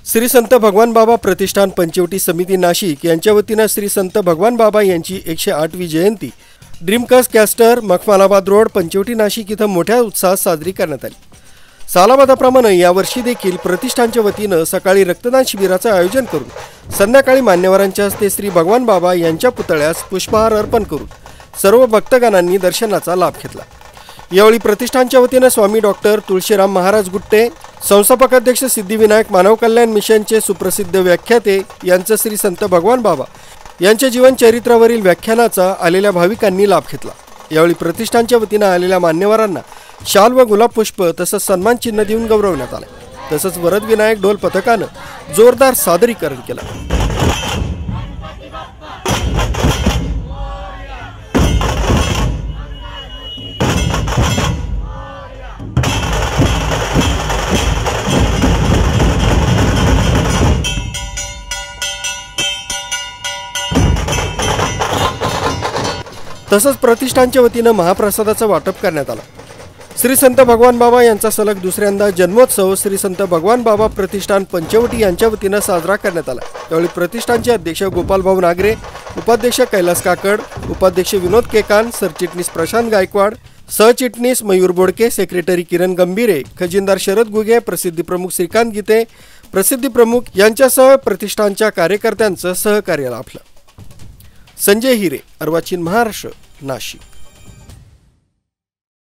श्री संत भगवान बाबा प्रतिष्ठान पंचवटी समिती नाशिक यांच्या वतीने श्री संत भगवान बाबा यांची 108वी जयंती ड्रीमकास्ट कॅस्टर मखमालाबाद रोड पंचवटी नाशिक इथं मोठ्या उत्साहात साजरी करण्यात आली। सालाबादाप्रमाणे यावर्षी देखील प्रतिष्ठानच्या वतीने सकाळी रक्तदान शिबिराचे आयोजन करून संध्याकाळी मान्यवरांच्या हस्ते श्री भगवान बाबा यांच्या पुतळ्यास पुष्पहार अर्पण करून सर्व भक्तगणांनी दर्शनाचा लाभ घेतला। यावेळी प्रतिष्ठानच्या वतीने स्वामी डॉक्टर तुळशीराम महाराज गुट्टे, संस्थापक अध्यक्ष सिद्धिविनायक मानव कल्याण मिशनचे सुप्रसिद्ध व्याख्याते यांचे श्री संत भगवान बाबा यांच्या जीवन चरित्रावरील व्याख्यानाचा आलेल्या भाविकांनी लाभ घेतला। यावेळी प्रतिष्ठानच्या वतीने आलेल्या मान्यवरांना शाल व गुलाब पुष्प तसंच सन्मान चिन्ह देऊन गौरवण्यात आले। तसंच वरद विनायक ढोल पथकाने जोरदार सादरीकरण केलं। तसंच प्रतिष्ठानच्या वतीने महाप्रसादाचं वाटप करण्यात आलं। श्री संत भगवान बाबा यांचा सलग दुसऱ्यांदा जन्मोत्सव श्री संत भगवान बाबा प्रतिष्ठान पंचवटी यांच्या वतीने साजरा करण्यात आला। त्यावेळी प्रतिष्ठानचे अध्यक्ष गोपालभाऊ नागरे, उपाध्यक्ष कैलास काकड, उपाध्यक्ष विनोद केकान, सरचिटणीस प्रशांत गायकवाड, सहचिटणीस मयूर बोडके, सेक्रेटरी किरण गंभीरे, खजिनदार शरद गुगे, प्रसिद्धी प्रमुख श्रीकांत गीते, प्रसिद्धी प्रमुख यांच्यासह प्रतिष्ठानच्या कार्यकर्त्यांचं सहकार्य लाभलं। संजय हिरे, अर्वाचीन महाराष्ट्र, नाशिक।